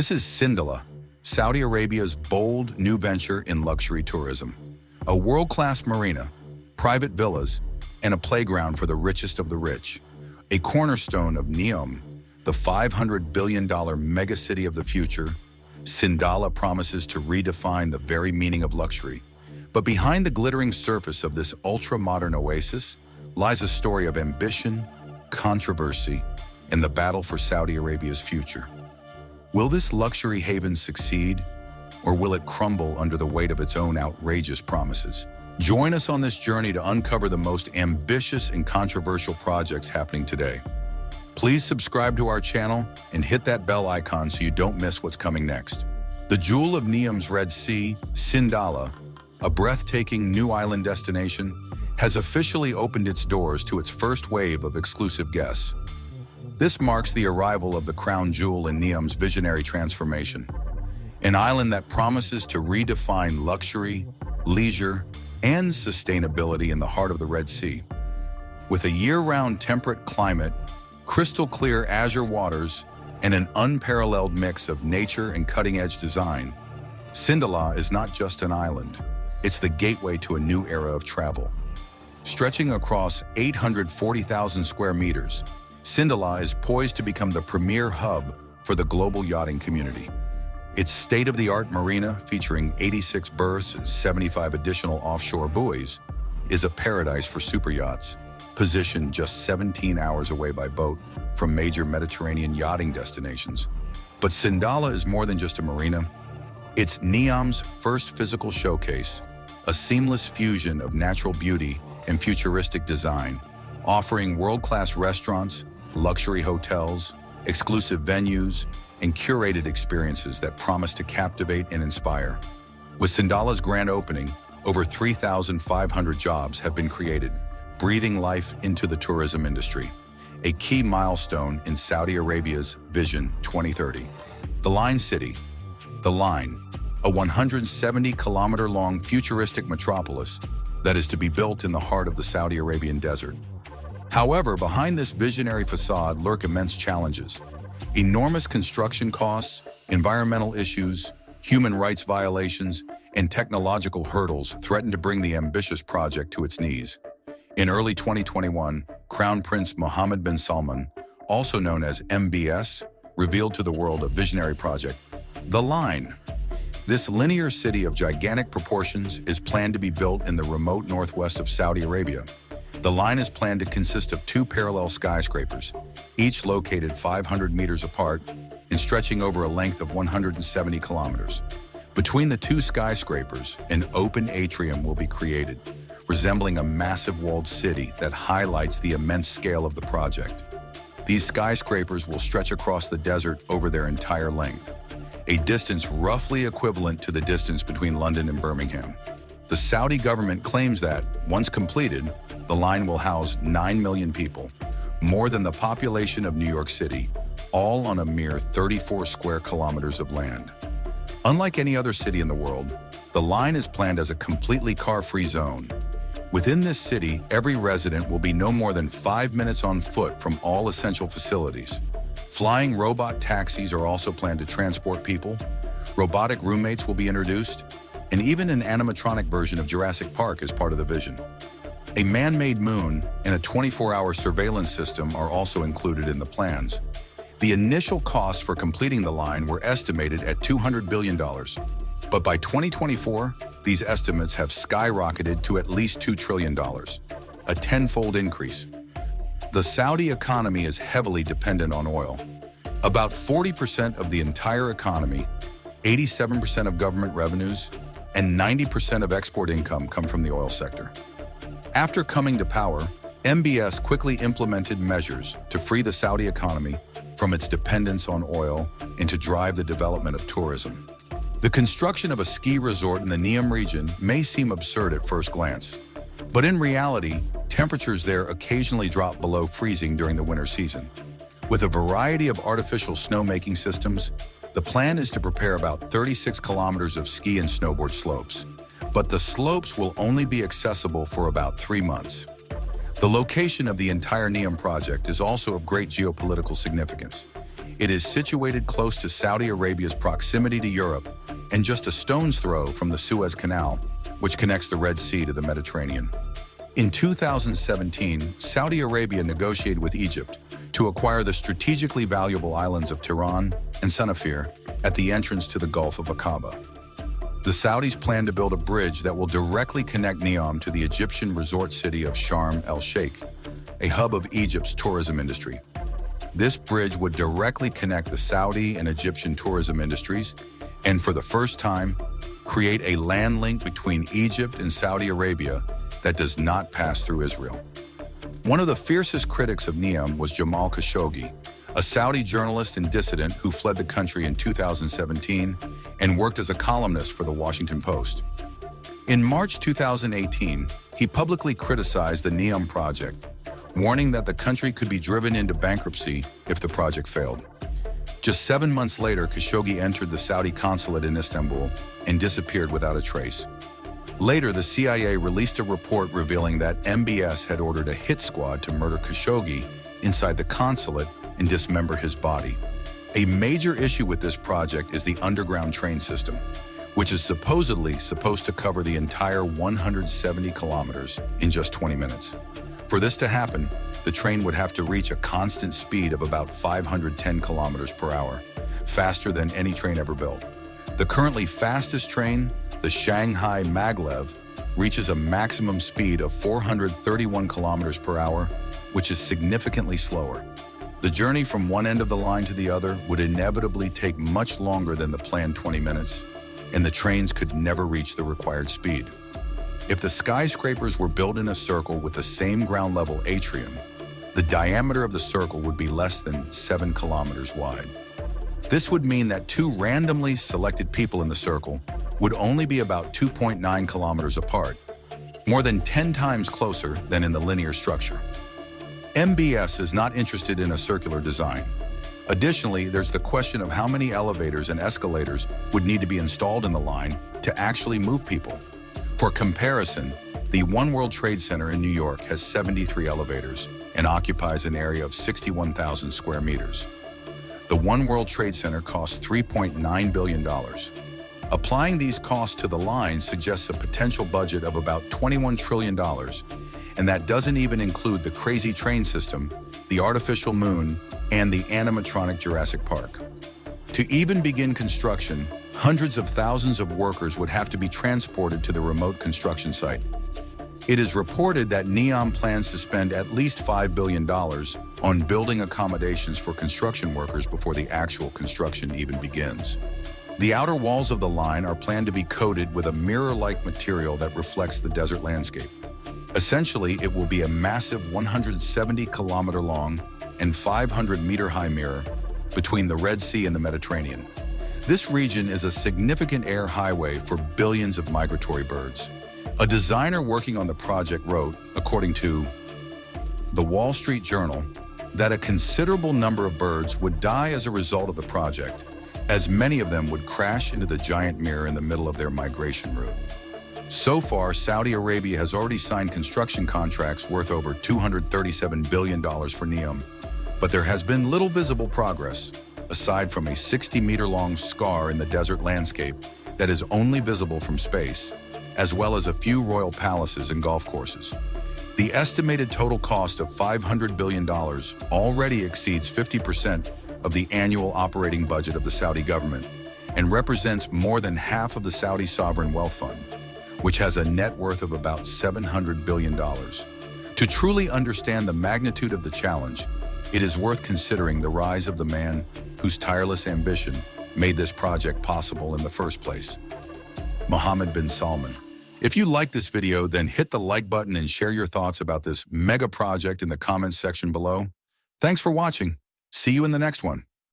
This is Sindalah, Saudi Arabia's bold new venture in luxury tourism. A world-class marina, private villas, and a playground for the richest of the rich. A cornerstone of Neom, the $500 billion megacity of the future, Sindalah promises to redefine the very meaning of luxury. But behind the glittering surface of this ultra-modern oasis lies a story of ambition, controversy, and the battle for Saudi Arabia's future. Will this luxury haven succeed, or will it crumble under the weight of its own outrageous promises? Join us on this journey to uncover the most ambitious and controversial projects happening today. Please subscribe to our channel and hit that bell icon so you don't miss what's coming next. The jewel of Neom's Red Sea, Sindalah, a breathtaking new island destination, has officially opened its doors to its first wave of exclusive guests. This marks the arrival of the crown jewel in Neom's visionary transformation, an island that promises to redefine luxury, leisure, and sustainability in the heart of the Red Sea. With a year-round temperate climate, crystal-clear azure waters, and an unparalleled mix of nature and cutting-edge design, Sindalah is not just an island. It's the gateway to a new era of travel. Stretching across 840,000 square meters, Sindalah is poised to become the premier hub for the global yachting community. Its state-of-the-art marina, featuring 86 berths and 75 additional offshore buoys, is a paradise for superyachts, positioned just 17 hours away by boat from major Mediterranean yachting destinations. But Sindalah is more than just a marina. It's Neom's first physical showcase, a seamless fusion of natural beauty and futuristic design, offering world-class restaurants, luxury hotels, exclusive venues, and curated experiences that promise to captivate and inspire. With Sindalah's grand opening, over 3,500 jobs have been created, breathing life into the tourism industry, a key milestone in Saudi Arabia's Vision 2030. The Line City, The Line, a 170-kilometer-long futuristic metropolis that is to be built in the heart of the Saudi Arabian desert. However, behind this visionary facade lurk immense challenges. Enormous construction costs, environmental issues, human rights violations, and technological hurdles threaten to bring the ambitious project to its knees. In early 2021, Crown Prince Mohammed bin Salman, also known as MBS, revealed to the world a visionary project, The Line. This linear city of gigantic proportions is planned to be built in the remote northwest of Saudi Arabia. The line is planned to consist of two parallel skyscrapers, each located 500 meters apart and stretching over a length of 170 kilometers. Between the two skyscrapers, an open atrium will be created, resembling a massive walled city that highlights the immense scale of the project. These skyscrapers will stretch across the desert over their entire length, a distance roughly equivalent to the distance between London and Birmingham. The Saudi government claims that, once completed, the line will house 9 million people, more than the population of New York City, all on a mere 34 square kilometers of land. Unlike any other city in the world, the line is planned as a completely car-free zone. Within this city, every resident will be no more than 5 minutes on foot from all essential facilities. Flying robot taxis are also planned to transport people, robotic roommates will be introduced, and even an animatronic version of Jurassic Park is part of the vision. A man-made moon and a 24-hour surveillance system are also included in the plans. The initial costs for completing the line were estimated at $200 billion. But by 2024, these estimates have skyrocketed to at least $2 trillion, a tenfold increase. The Saudi economy is heavily dependent on oil. About 40% of the entire economy, 87% of government revenues, and 90% of export income come from the oil sector. After coming to power, MBS quickly implemented measures to free the Saudi economy from its dependence on oil and to drive the development of tourism. The construction of a ski resort in the Neom region may seem absurd at first glance, but in reality, temperatures there occasionally drop below freezing during the winter season. With a variety of artificial snowmaking systems, the plan is to prepare about 36 kilometers of ski and snowboard slopes, but the slopes will only be accessible for about 3 months. The location of the entire Neom project is also of great geopolitical significance. It is situated close to Saudi Arabia's proximity to Europe and just a stone's throw from the Suez Canal, which connects the Red Sea to the Mediterranean. In 2017, Saudi Arabia negotiated with Egypt to acquire the strategically valuable islands of Tiran and Sunafir at the entrance to the Gulf of Aqaba. The Saudis plan to build a bridge that will directly connect Neom to the Egyptian resort city of Sharm el-Sheikh, a hub of Egypt's tourism industry. This bridge would directly connect the Saudi and Egyptian tourism industries and, for the first time, create a land link between Egypt and Saudi Arabia that does not pass through Israel. One of the fiercest critics of Neom was Jamal Khashoggi, a Saudi journalist and dissident who fled the country in 2017 and worked as a columnist for the Washington Post. In March 2018, he publicly criticized the Neom project, warning that the country could be driven into bankruptcy if the project failed. Just 7 months later, Khashoggi entered the Saudi consulate in Istanbul and disappeared without a trace. Later, the CIA released a report revealing that MBS had ordered a hit squad to murder Khashoggi inside the consulate and dismember his body. A major issue with this project is the underground train system, which is supposedly supposed to cover the entire 170 kilometers in just 20 minutes. For this to happen, the train would have to reach a constant speed of about 510 kilometers per hour, faster than any train ever built. The currently fastest train, the Shanghai Maglev, reaches a maximum speed of 431 kilometers per hour, which is significantly slower. The journey from one end of the line to the other would inevitably take much longer than the planned 20 minutes, and the trains could never reach the required speed. If the skyscrapers were built in a circle with the same ground level atrium, the diameter of the circle would be less than 7 kilometers wide. This would mean that two randomly selected people in the circle would only be about 2.9 kilometers apart, more than 10 times closer than in the linear structure. MBS is not interested in a circular design. Additionally, there's the question of how many elevators and escalators would need to be installed in the line to actually move people. For comparison, the One World Trade Center in New York has 73 elevators and occupies an area of 61,000 square meters. The One World Trade Center costs $3.9 billion. Applying these costs to the line suggests a potential budget of about $21 trillion, and that doesn't even include the crazy train system, the artificial moon, and the animatronic Jurassic Park. To even begin construction, hundreds of thousands of workers would have to be transported to the remote construction site. It is reported that Neom plans to spend at least $5 billion on building accommodations for construction workers before the actual construction even begins. The outer walls of the line are planned to be coated with a mirror-like material that reflects the desert landscape. Essentially, it will be a massive 170-kilometer-long and 500-meter-high mirror between the Red Sea and the Mediterranean. This region is a significant air highway for billions of migratory birds. A designer working on the project wrote, according to the Wall Street Journal, that a considerable number of birds would die as a result of the project, as many of them would crash into the giant mirror in the middle of their migration route. So far, Saudi Arabia has already signed construction contracts worth over $237 billion for Neom, but there has been little visible progress, aside from a 60-meter-long scar in the desert landscape that is only visible from space, as well as a few royal palaces and golf courses. The estimated total cost of $500 billion already exceeds 50% of the annual operating budget of the Saudi government and represents more than half of the Saudi sovereign wealth fund, which has a net worth of about $700 billion. To truly understand the magnitude of the challenge, it is worth considering the rise of the man whose tireless ambition made this project possible in the first place, Mohammed bin Salman. If you like this video, then hit the like button and share your thoughts about this mega project in the comments section below. Thanks for watching. See you in the next one.